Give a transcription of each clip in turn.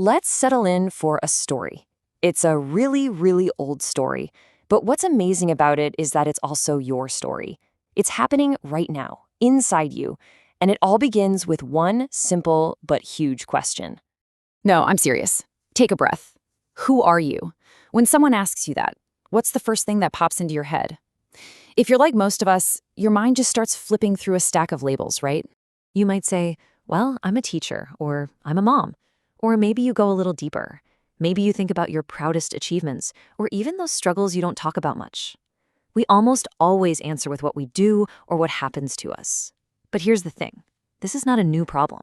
Let's settle in for a story. It's a really, really old story, but what's amazing about it is that it's also your story. It's happening right now, inside you, and it all begins with one simple but huge question. No, I'm serious. Take a breath. Who are you? When someone asks you that, what's the first thing that pops into your head? If you're like most of us, your mind just starts flipping through a stack of labels, right? You might say, well, I'm a teacher, or I'm a mom. Or maybe you go a little deeper. Maybe you think about your proudest achievements, or even those struggles you don't talk about much. We almost always answer with what we do or what happens to us. But here's the thing. This is not a new problem.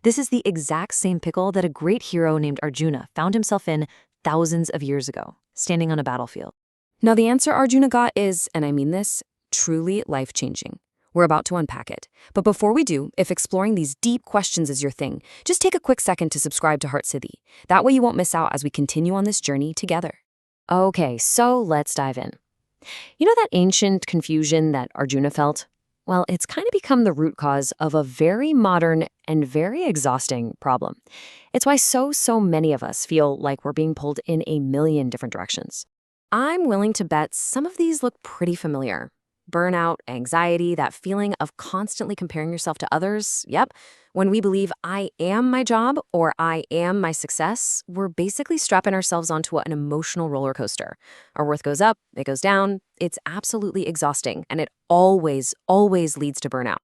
This is the exact same pickle that a great hero named Arjuna found himself in thousands of years ago, standing on a battlefield. Now, the answer Arjuna got is, and I mean this, truly life-changing. We're about to unpack it. But before we do, if exploring these deep questions is your thing, just take a quick second to subscribe to Heart Siddhi. That way you won't miss out as we continue on this journey together. Okay, so let's dive in. You know that ancient confusion that Arjuna felt? Well, it's kind of become the root cause of a very modern and very exhausting problem. It's why so many of us feel like we're being pulled in a million different directions. I'm willing to bet some of these look pretty familiar. Burnout, anxiety, that feeling of constantly comparing yourself to others. Yep. When we believe I am my job or I am my success, we're basically strapping ourselves onto an emotional roller coaster. Our worth goes up, it goes down. It's absolutely exhausting, and it always leads to burnout.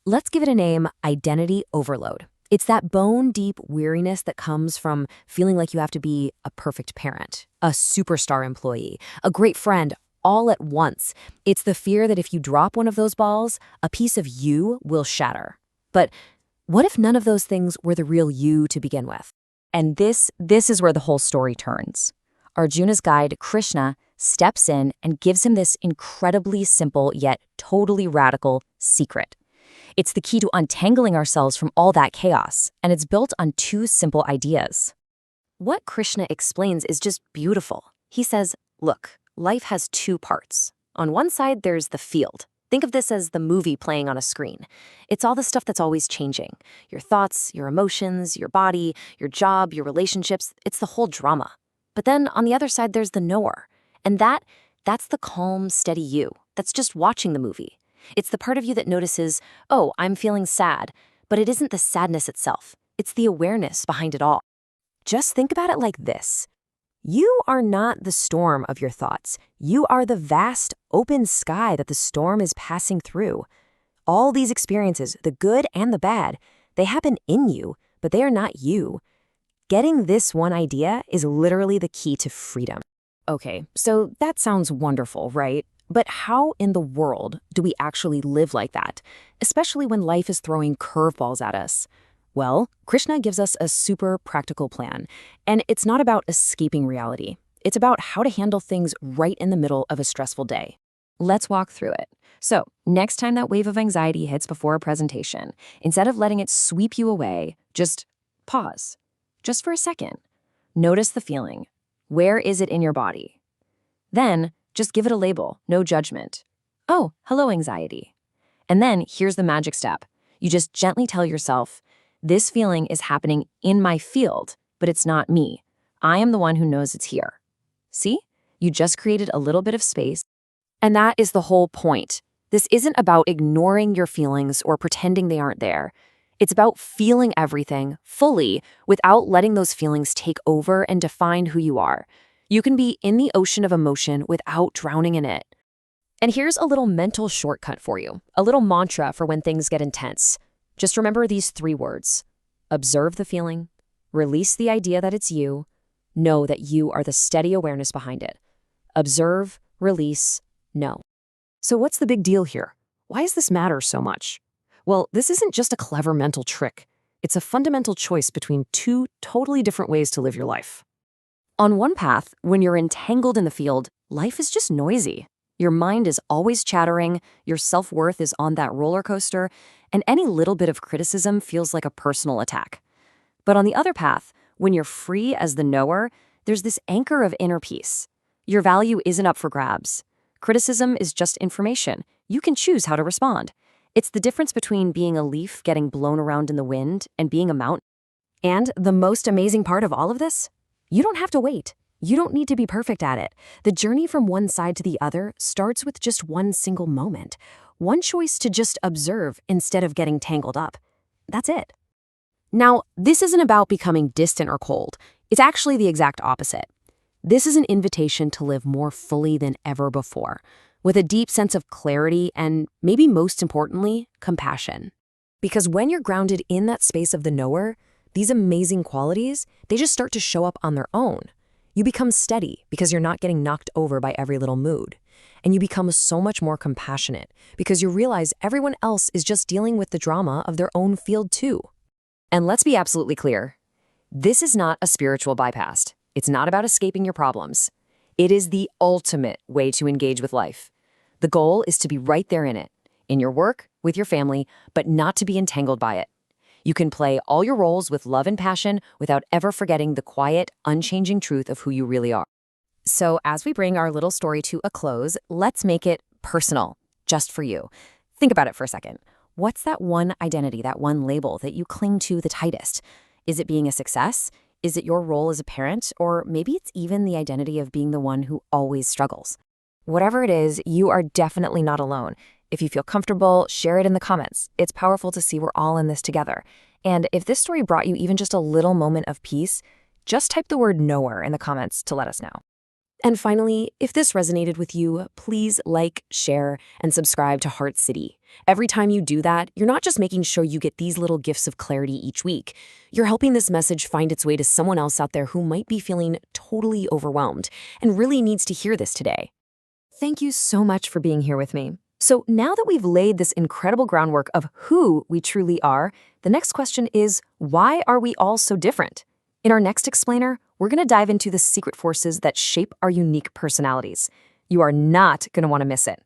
Let's give it a name: identity overload. It's that bone-deep weariness that comes from feeling like you have to be a perfect parent, a superstar employee, a great friend, all at once. It's the fear that if you drop one of those balls, a piece of you will shatter. But what if none of those things were the real you to begin with? And this is where the whole story turns. Arjuna's guide, Krishna, steps in and gives him this incredibly simple yet totally radical secret. It's the key to untangling ourselves from all that chaos, and it's built on two simple ideas. What Krishna explains is just beautiful. He says, look, life has two parts. On one side, there's the field. Think of this as the movie playing on a screen. It's all the stuff that's always changing. Your thoughts, your emotions, your body, your job, your relationships. It's the whole drama. But then on the other side, there's the knower. And that's the calm, steady you. That's just watching the movie. It's the part of you that notices, oh, I'm feeling sad. But it isn't the sadness itself. It's the awareness behind it all. Just think about it like this. You are not the storm of your thoughts. You are the vast, open sky that the storm is passing through. All these experiences, the good and the bad, they happen in you, but they are not you. Getting this one idea is literally the key to freedom. Okay, so that sounds wonderful, right? But how in the world do we actually live like that, especially when life is throwing curveballs at us? Well, Krishna gives us a super practical plan, and it's not about escaping reality. It's about how to handle things right in the middle of a stressful day. Let's walk through it. So, next time that wave of anxiety hits before a presentation, instead of letting it sweep you away, just pause. Just for a second. Notice the feeling. Where is it in your body? Then, just give it a label, no judgment. Oh, hello, anxiety. And then, here's the magic step. You just gently tell yourself, this feeling is happening in my field, but it's not me. I am the one who knows it's here. See? You just created a little bit of space. And that is the whole point. This isn't about ignoring your feelings or pretending they aren't there. It's about feeling everything fully without letting those feelings take over and define who you are. You can be in the ocean of emotion without drowning in it. And here's a little mental shortcut for you, a little mantra for when things get intense. Just remember these 3 words. Observe the feeling, release the idea that it's you, know that you are the steady awareness behind it. Observe, release, know. So what's the big deal here? Why does this matter so much? Well, this isn't just a clever mental trick. It's a fundamental choice between 2 totally different ways to live your life. On one path, when you're entangled in the field, life is just noisy. Your mind is always chattering, your self-worth is on that roller coaster, and any little bit of criticism feels like a personal attack. But on the other path, when you're free as the knower, there's this anchor of inner peace. Your value isn't up for grabs. Criticism is just information. You can choose how to respond. It's the difference between being a leaf getting blown around in the wind and being a mountain. And the most amazing part of all of this? You don't have to wait. You don't need to be perfect at it. The journey from one side to the other starts with just one single moment. One choice to just observe instead of getting tangled up. That's it. Now, this isn't about becoming distant or cold. It's actually the exact opposite. This is an invitation to live more fully than ever before, with a deep sense of clarity and, maybe most importantly, compassion. Because when you're grounded in that space of the knower, these amazing qualities, they just start to show up on their own. You become steady because you're not getting knocked over by every little mood. And you become so much more compassionate because you realize everyone else is just dealing with the drama of their own field too. And let's be absolutely clear. This is not a spiritual bypass. It's not about escaping your problems. It is the ultimate way to engage with life. The goal is to be right there in your work, with your family, but not to be entangled by it. You can play all your roles with love and passion without ever forgetting the quiet, unchanging truth of who you really are. So as we bring our little story to a close, let's make it personal, just for you. Think about it for a second. What's that one identity, that one label that you cling to the tightest? Is it being a success? Is it your role as a parent? Or maybe it's even the identity of being the one who always struggles. Whatever it is, you are definitely not alone. If you feel comfortable, share it in the comments. It's powerful to see we're all in this together. And if this story brought you even just a little moment of peace, just type the word knower in the comments to let us know. And finally, if this resonated with you, please like, share, and subscribe to Heart City. Every time you do that, you're not just making sure you get these little gifts of clarity each week. You're helping this message find its way to someone else out there who might be feeling totally overwhelmed and really needs to hear this today. Thank you so much for being here with me. So now that we've laid this incredible groundwork of who we truly are, the next question is, why are we all so different? In our next explainer, we're going to dive into the secret forces that shape our unique personalities. You are not going to want to miss it.